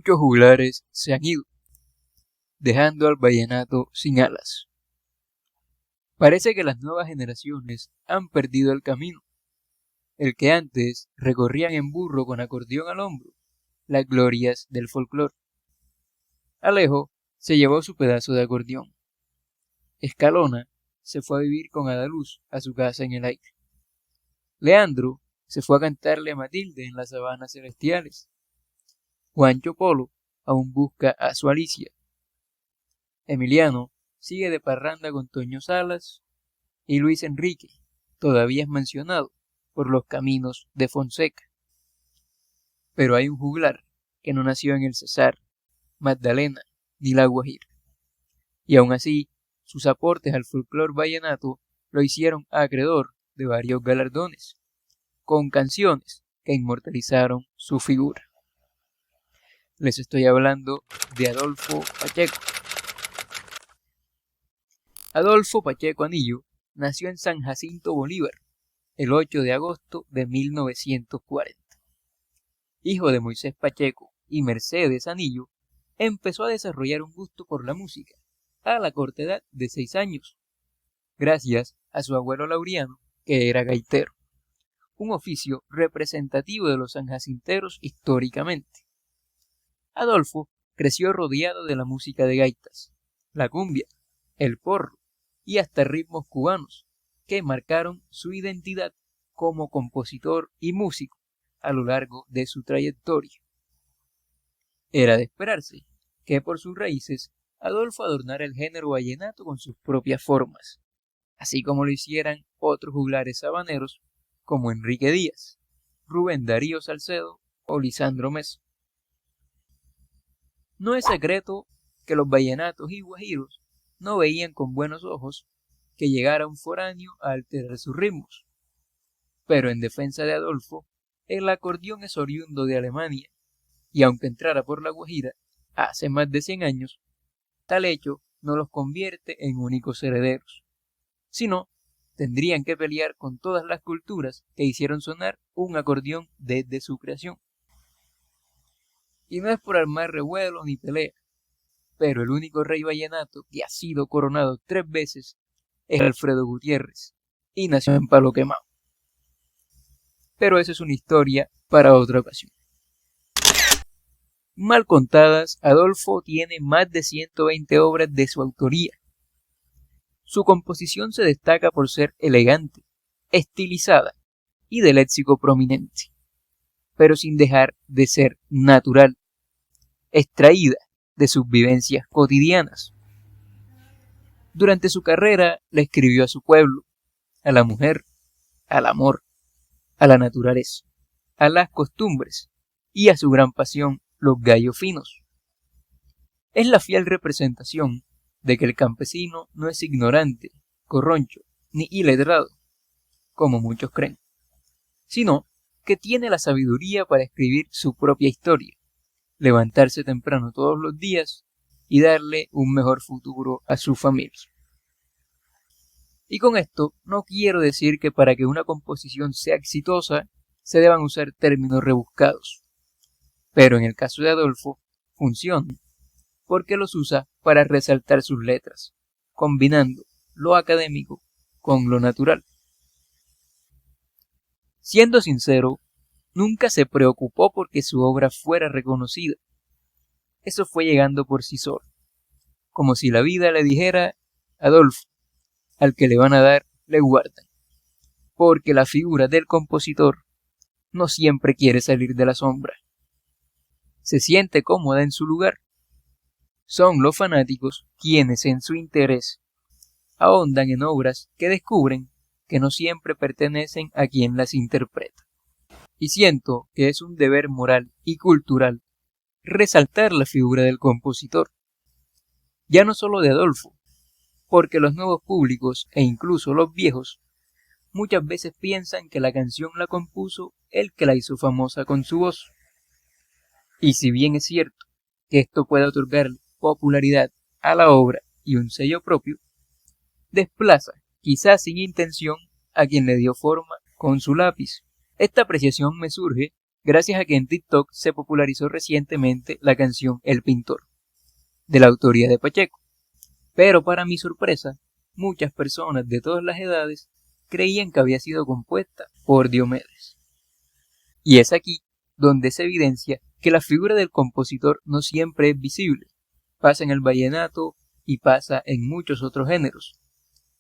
muchos juglares se han ido, dejando al vallenato sin alas. Parece que las nuevas generaciones han perdido el camino, el que antes recorrían en burro con acordeón al hombro, las glorias del folclore. Alejo se llevó su pedazo de acordeón. Escalona se fue a vivir con Adaluz a su casa en el aire. Leandro se fue a cantarle a Matilde en las sabanas celestiales. Juancho Polo aún busca a su Alicia. Emiliano sigue de parranda con Toño Salas y Luis Enrique todavía es mencionado por los caminos de Fonseca. Pero hay un juglar que no nació en el Cesar, Magdalena ni la Guajira. Y aún así, sus aportes al folclore vallenato lo hicieron acreedor de varios galardones, con canciones que inmortalizaron su figura. Les estoy hablando de Adolfo Pacheco. Adolfo Pacheco Anillo nació en San Jacinto Bolívar, el 8 de agosto de 1940. Hijo de Moisés Pacheco y Mercedes Anillo, empezó a desarrollar un gusto por la música a la corta edad de 6 años, gracias a su abuelo Laureano, que era gaitero, un oficio representativo de los sanjacinteros históricamente. Adolfo creció rodeado de la música de gaitas, la cumbia, el porro y hasta ritmos cubanos, que marcaron su identidad como compositor y músico a lo largo de su trayectoria. Era de esperarse que por sus raíces Adolfo adornara el género vallenato con sus propias formas, así como lo hicieran otros juglares sabaneros como Enrique Díaz, Rubén Darío Salcedo o Lisandro Mesa. No es secreto que los vallenatos y guajiros no veían con buenos ojos que llegara un foráneo a alterar sus ritmos. Pero en defensa de Adolfo, el acordeón es oriundo de Alemania, y aunque entrara por la Guajira hace más de 100 años, tal hecho no los convierte en únicos herederos, sino tendrían que pelear con todas las culturas que hicieron sonar un acordeón desde su creación. Y no es por armar revuelo ni pelea, pero el único rey vallenato que ha sido coronado 3 veces es Alfredo Gutiérrez, y nació en Palo Quemado. Pero eso es una historia para otra ocasión. Mal contadas, Adolfo tiene más de 120 obras de su autoría. Su composición se destaca por ser elegante, estilizada y de léxico prominente, pero sin dejar de ser natural, extraída de sus vivencias cotidianas. Durante su carrera le escribió a su pueblo, a la mujer, al amor, a la naturaleza, a las costumbres y a su gran pasión, los gallos finos. Es la fiel representación de que el campesino no es ignorante, corroncho ni iletrado, como muchos creen, sino que tiene la sabiduría para escribir su propia historia, levantarse temprano todos los días y darle un mejor futuro a su familia. Y con esto no quiero decir que para que una composición sea exitosa se deban usar términos rebuscados, pero en el caso de Adolfo funciona porque los usa para resaltar sus letras, combinando lo académico con lo natural. Siendo sincero, nunca se preocupó porque su obra fuera reconocida. Eso fue llegando por sí solo, como si la vida le dijera: Adolfo, al que le van a dar, le guardan, porque la figura del compositor no siempre quiere salir de la sombra. Se siente cómoda en su lugar. Son los fanáticos quienes en su interés ahondan en obras que descubren que no siempre pertenecen a quien las interpreta. Y siento que es un deber moral y cultural resaltar la figura del compositor, ya no solo de Adolfo, porque los nuevos públicos e incluso los viejos muchas veces piensan que la canción la compuso el que la hizo famosa con su voz. Y si bien es cierto que esto puede otorgarle popularidad a la obra y un sello propio, desplaza, quizás sin intención, a quien le dio forma con su lápiz. Esta apreciación me surge gracias a que en TikTok se popularizó recientemente la canción El Pintor, de la autoría de Pacheco. Pero para mi sorpresa, muchas personas de todas las edades creían que había sido compuesta por Diomedes. Y es aquí donde se evidencia que la figura del compositor no siempre es visible. Pasa en el vallenato y pasa en muchos otros géneros.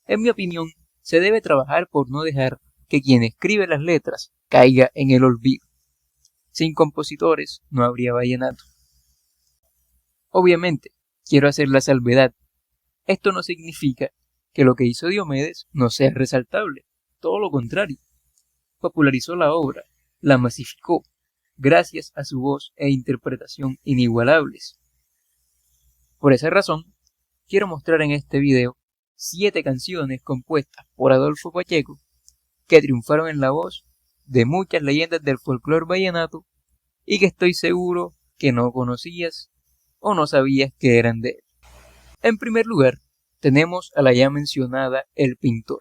En mi opinión, se debe trabajar por no dejar que quien escribe las letras caiga en el olvido. Sin compositores no habría vallenato. Obviamente, quiero hacer la salvedad. Esto no significa que lo que hizo Diomedes no sea resaltable. Todo lo contrario. Popularizó la obra, la masificó, gracias a su voz e interpretación inigualables. Por esa razón, quiero mostrar en este video 7 canciones compuestas por Adolfo Pacheco que triunfaron en la voz de muchas leyendas del folclore vallenato y que estoy seguro que no conocías o no sabías que eran de él. En primer lugar, tenemos a la ya mencionada El Pintor.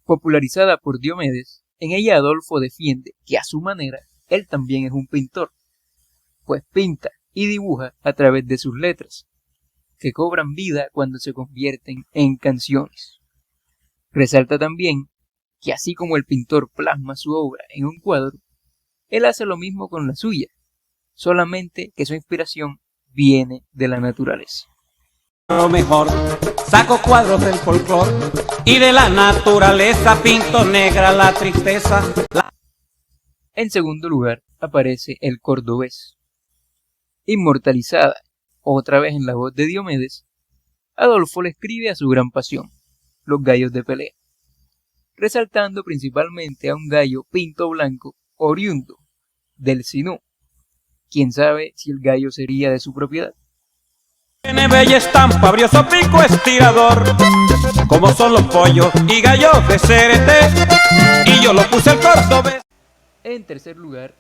Popularizada por Diomedes, en ella Adolfo defiende que a su manera él también es un pintor, pues pinta y dibuja a través de sus letras, que cobran vida cuando se convierten en canciones. Resalta también que así como el pintor plasma su obra en un cuadro, él hace lo mismo con la suya, solamente que su inspiración viene de la naturaleza. Lo mejor, saco cuadros del folclore y de la naturaleza pinto negra la tristeza. En segundo lugar aparece El Cordobés. Inmortalizada otra vez en la voz de Diomedes, Adolfo le escribe a su gran pasión, los gallos de pelea, resaltando principalmente a un gallo pinto blanco oriundo del Sinú. Quién sabe si el gallo sería de su propiedad. Tiene bella estampa, brioso pico estirador, como son los pollos y gallos de CRT, y yo lo puse el cordobés. En tercer lugar,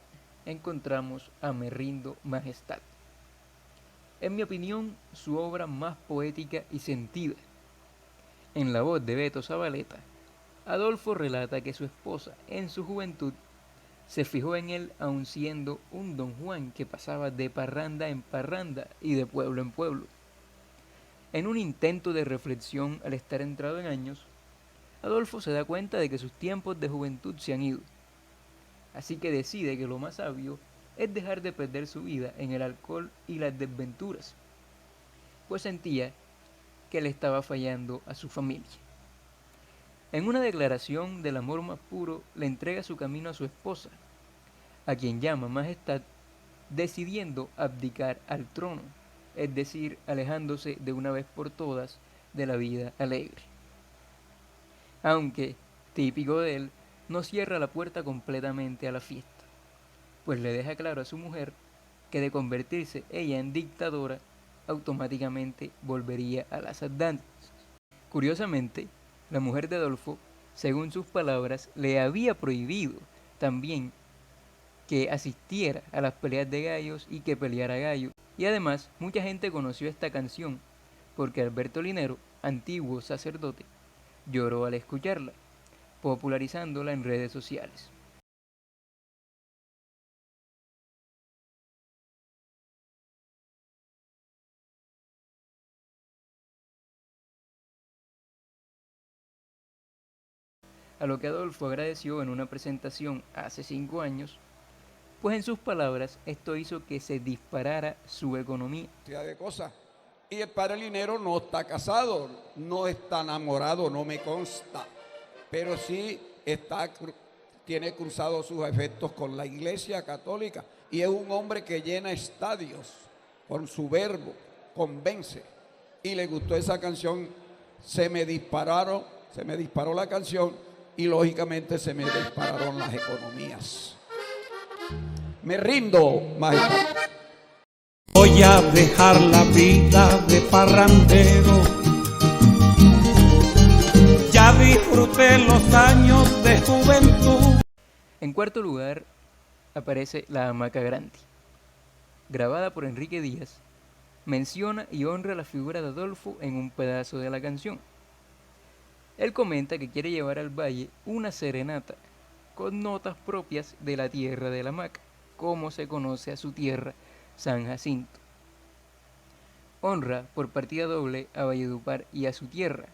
encontramos a Me Rindo Majestad. En mi opinión, su obra más poética y sentida. En la voz de Beto Zabaleta, Adolfo relata que su esposa, en su juventud, se fijó en él aun siendo un don Juan que pasaba de parranda en parranda y de pueblo en pueblo. En un intento de reflexión al estar entrado en años, Adolfo se da cuenta de que sus tiempos de juventud se han ido. Así que decide que lo más sabio es dejar de perder su vida en el alcohol y las desventuras, pues sentía que le estaba fallando a su familia. En una declaración del amor más puro, le entrega su camino a su esposa, a quien llama Majestad, decidiendo abdicar al trono, es decir, alejándose de una vez por todas de la vida alegre. Aunque, típico de él, no cierra la puerta completamente a la fiesta, pues le deja claro a su mujer que de convertirse ella en dictadora, automáticamente volvería a las andanzas. Curiosamente, la mujer de Adolfo, según sus palabras, le había prohibido también que asistiera a las peleas de gallos y que peleara gallo. Y además, mucha gente conoció esta canción porque Alberto Linero, antiguo sacerdote, lloró al escucharla, popularizándola en redes sociales. A lo que Adolfo agradeció en una presentación hace 5 años, pues en sus palabras esto hizo que se disparara su economía. De cosas. Y el padre Linero no está casado, no está enamorado, no me consta, pero sí tiene cruzados sus efectos con la Iglesia Católica y es un hombre que llena estadios con su verbo, convence. Y le gustó esa canción, se me disparó la canción y lógicamente se me dispararon las economías. Me rindo, Majestad. Voy a dejar la vida de parrandero, ya disfruté los años de juventud. En cuarto lugar aparece La Hamaca Grande. Grabada por Enrique Díaz, menciona y honra la figura de Adolfo en un pedazo de la canción. Él comenta que quiere llevar al valle una serenata con notas propias de la tierra de la hamaca, como se conoce a su tierra, San Jacinto. Honra por partida doble a Valledupar y a su tierra,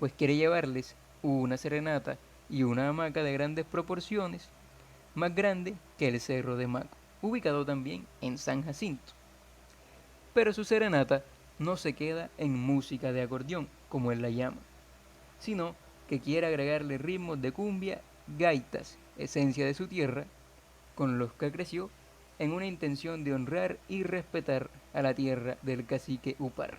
pues quiere llevarles una serenata y una hamaca de grandes proporciones, más grande que el Cerro de Maco, ubicado también en San Jacinto. Pero su serenata no se queda en música de acordeón, como él la llama, sino que quiere agregarle ritmos de cumbia, gaitas, esencia de su tierra, con los que creció, en una intención de honrar y respetar a la tierra del cacique Upar,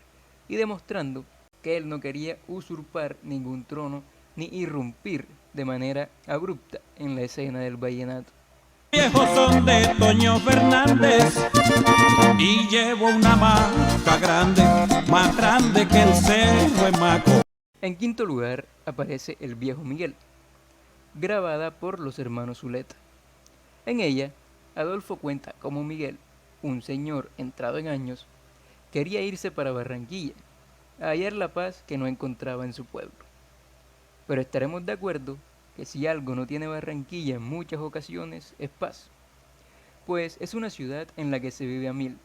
y demostrando que él no quería usurpar ningún trono ni irrumpir de manera abrupta en la escena del vallenato. Viejos son de Toño Fernández y llevo una hamaca grande, más grande que el Cerro de Maco. En quinto lugar aparece El Viejo Miguel, grabada por los hermanos Zuleta. En ella, Adolfo cuenta cómo Miguel, un señor entrado en años, quería irse para Barranquilla, a hallar la paz que no encontraba en su pueblo. Pero estaremos de acuerdo que si algo no tiene Barranquilla en muchas ocasiones es paz, pues es una ciudad en la que se vive a mil,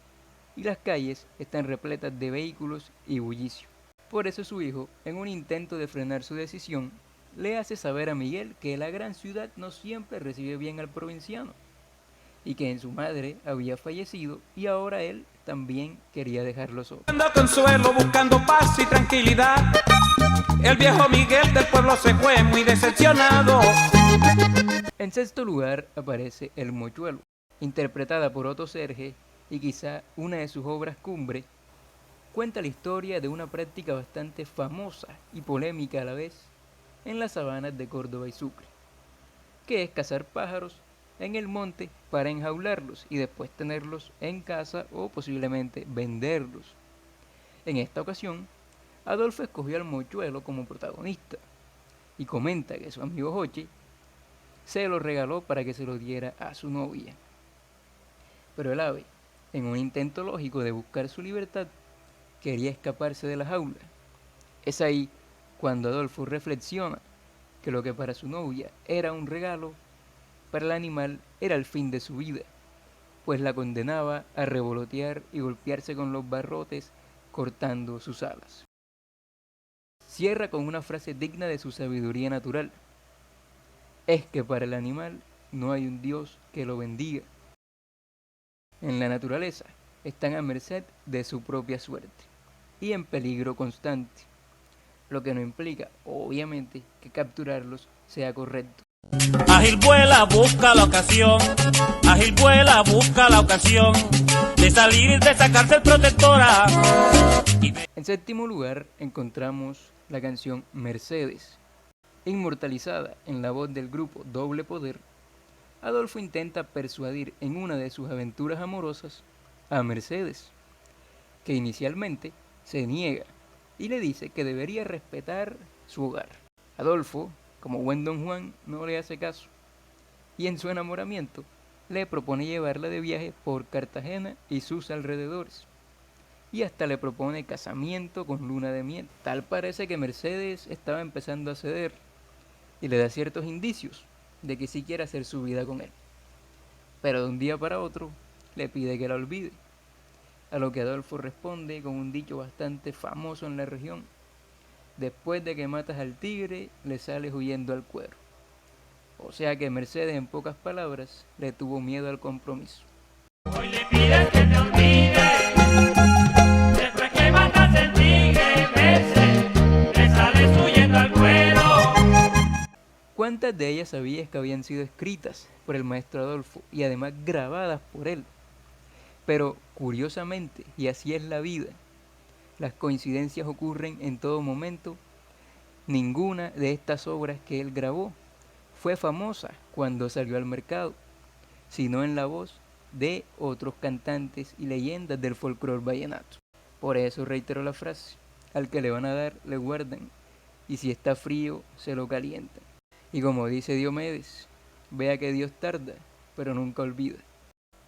y las calles están repletas de vehículos y bullicio. Por eso su hijo, en un intento de frenar su decisión, le hace saber a Miguel que la gran ciudad no siempre recibe bien al provinciano, y que en su madre había fallecido y ahora él también quería dejarlo solo. Buscando consuelo, buscando paz y tranquilidad, el viejo Miguel del pueblo se fue muy decepcionado. En sexto lugar aparece El Mochuelo, interpretada por Otto Serge y quizá una de sus obras cumbre. Cuenta la historia de una práctica bastante famosa y polémica a la vez en las sabanas de Córdoba y Sucre, que es cazar pájaros en el monte para enjaularlos y después tenerlos en casa o posiblemente venderlos. En esta ocasión, Adolfo escogió al mochuelo como protagonista y comenta que su amigo Joche se lo regaló para que se lo diera a su novia. Pero el ave, en un intento lógico de buscar su libertad, quería escaparse de la jaula. Es ahí cuando Adolfo reflexiona que lo que para su novia era un regalo, para el animal era el fin de su vida, pues la condenaba a revolotear y golpearse con los barrotes cortando sus alas. Cierra con una frase digna de su sabiduría natural: es que para el animal no hay un Dios que lo bendiga. En la naturaleza están a merced de su propia suerte y en peligro constante, lo que no implica, obviamente, que capturarlos sea correcto. Ágil vuela, busca la ocasión, ágil vuela, busca la ocasión de salir de esa cárcel protectora. En séptimo lugar encontramos la canción Mercedes. Inmortalizada en la voz del grupo Doble Poder, Adolfo intenta persuadir en una de sus aventuras amorosas a Mercedes, que inicialmente se niega y le dice que debería respetar su hogar. Adolfo, como buen don Juan, no le hace caso y en su enamoramiento le propone llevarla de viaje por Cartagena y sus alrededores, y hasta le propone casamiento con luna de miel. Tal parece que Mercedes estaba empezando a ceder y le da ciertos indicios de que sí quiere hacer su vida con él, pero de un día para otro le pide que la olvide, a lo que Adolfo responde con un dicho bastante famoso en la región: después de que matas al tigre, le sales huyendo al cuero. O sea que Mercedes, en pocas palabras, le tuvo miedo al compromiso. Hoy le pides que te olvides, después que matas al tigre, le sales huyendo al cuero. ¿Cuántas de ellas sabías que habían sido escritas por el maestro Adolfo y además grabadas por él? Pero curiosamente, y así es la vida, las coincidencias ocurren en todo momento. Ninguna de estas obras que él grabó fue famosa cuando salió al mercado, sino en la voz de otros cantantes y leyendas del folclore vallenato. Por eso reitero la frase: al que le van a dar, le guardan, y si está frío, se lo calientan. Y como dice Diomedes, vea que Dios tarda, pero nunca olvida.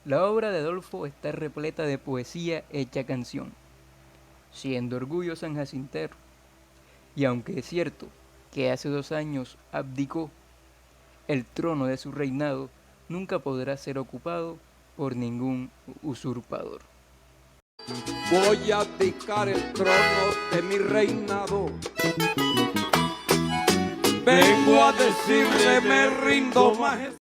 La obra de Adolfo está repleta de poesía hecha canción, siendo orgullo sanjacintero. Y aunque es cierto que hace 2 años abdicó el trono de su reinado nunca podrá ser ocupado por ningún usurpador. Voy a abdicar el trono de mi reinado. Vengo a decirle, me rindo, majestad.